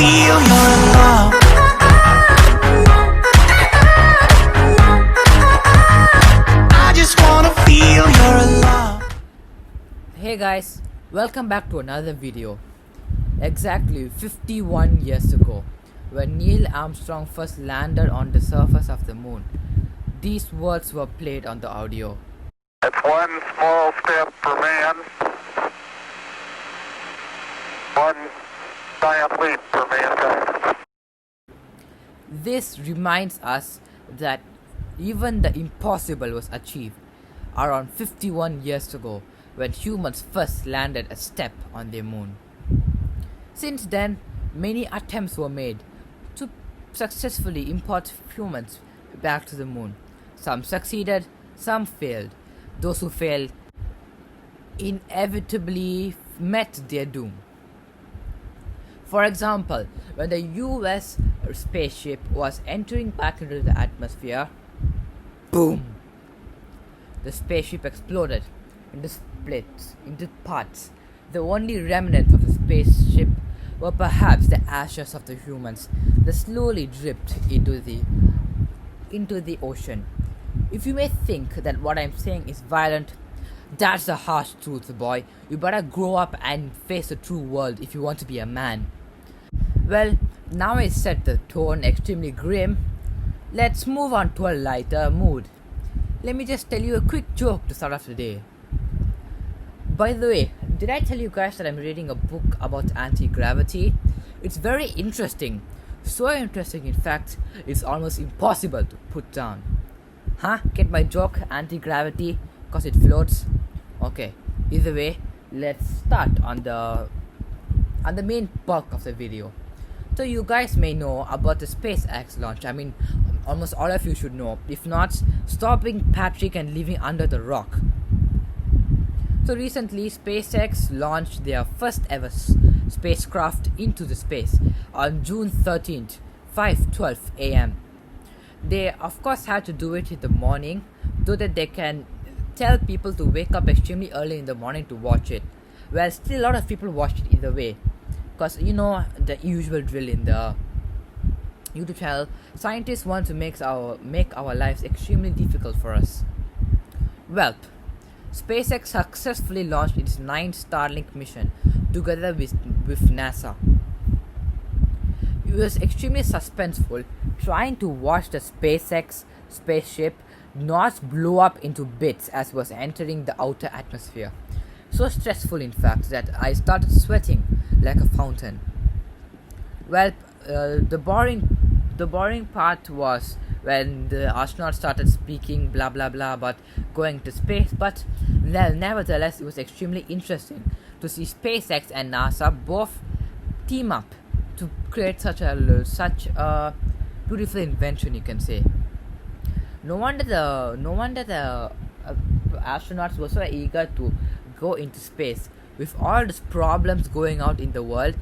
feel your love. I just wanna feel your love. Hey guys, welcome back to another video. Exactly 51 years ago, when Neil Armstrong first landed on the surface of the moon, these words were played on the audio. It's one small step for man, one giant leap for mankind. This reminds us that even the impossible was achieved around 51 years ago when humans first landed a step on the moon. Since then, many attempts were made to successfully import humans back to the moon. Some succeeded, some failed. Those who failed inevitably met their doom. For example, when the US spaceship was entering back into the atmosphere, boom! The spaceship exploded into splits, into parts. The only remnants of the spaceship were perhaps the ashes of the humans that slowly dripped into the ocean. If you may think that what I'm saying is violent, that's the harsh truth, boy. You better grow up and face the true world if you want to be a man. Well, now I set the tone extremely grim. Let's move on to a lighter mood. Let me just tell you a quick joke to start off the day. By the way, did I tell you guys that I'm reading a book about anti-gravity? It's very interesting. So interesting, in fact, it's almost impossible to put down. Huh? Get my joke? Anti-gravity? Cause it floats? Okay. Either way, let's start on the main bulk of the video. So you guys may know about the Spacex launch. I mean, almost all of you should know. If not, stop being Patrick and living under the rock. So recently, SpaceX launched their first ever spacecraft into the space on June 13th, 5:12 a.m. They of course had to do it in the morning so that they can tell people to wake up extremely early in the morning to watch it. Well, still a lot of people watched it either way, because you know the usual drill in the YouTube channel. Scientists want to make our lives extremely difficult for us. Well, SpaceX successfully launched its 9th Starlink mission together with NASA. It was extremely suspenseful trying to watch the SpaceX spaceship not blow up into bits as it was entering the outer atmosphere. So stressful, in fact, that I started sweating like a fountain. Well, the boring part was when the astronauts started speaking blah blah blah about going to space, but well, nevertheless it was extremely interesting to see SpaceX and NASA both team up to create such a beautiful invention, you can say. No wonder the astronauts were so eager to go into space. With all these problems going out in the world,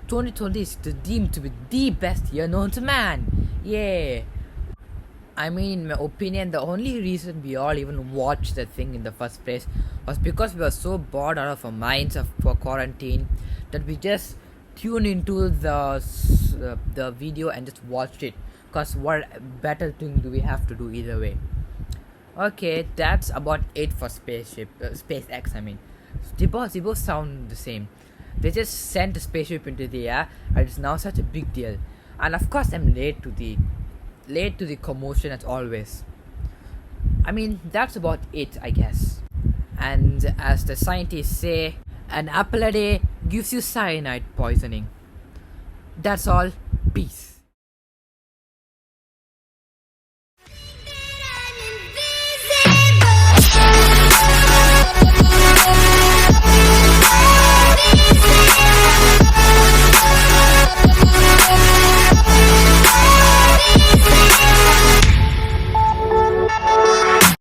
2020 is deemed to be the best year known to man. Yeah. I mean, in my opinion, the only reason we all even watched the thing in the first place was because we were so bored out of our minds for quarantine that we just tuned into the video and just watched it. Cause what better thing do we have to do either way? Okay, that's about it for SpaceX. I mean, they both sound the same. They just sent a spaceship into the air, and it's now such a big deal. And of course, I'm late to the commotion as always. I mean, that's about it, I guess. And as the scientists say, an apple a day gives you cyanide poisoning. That's all. Peace.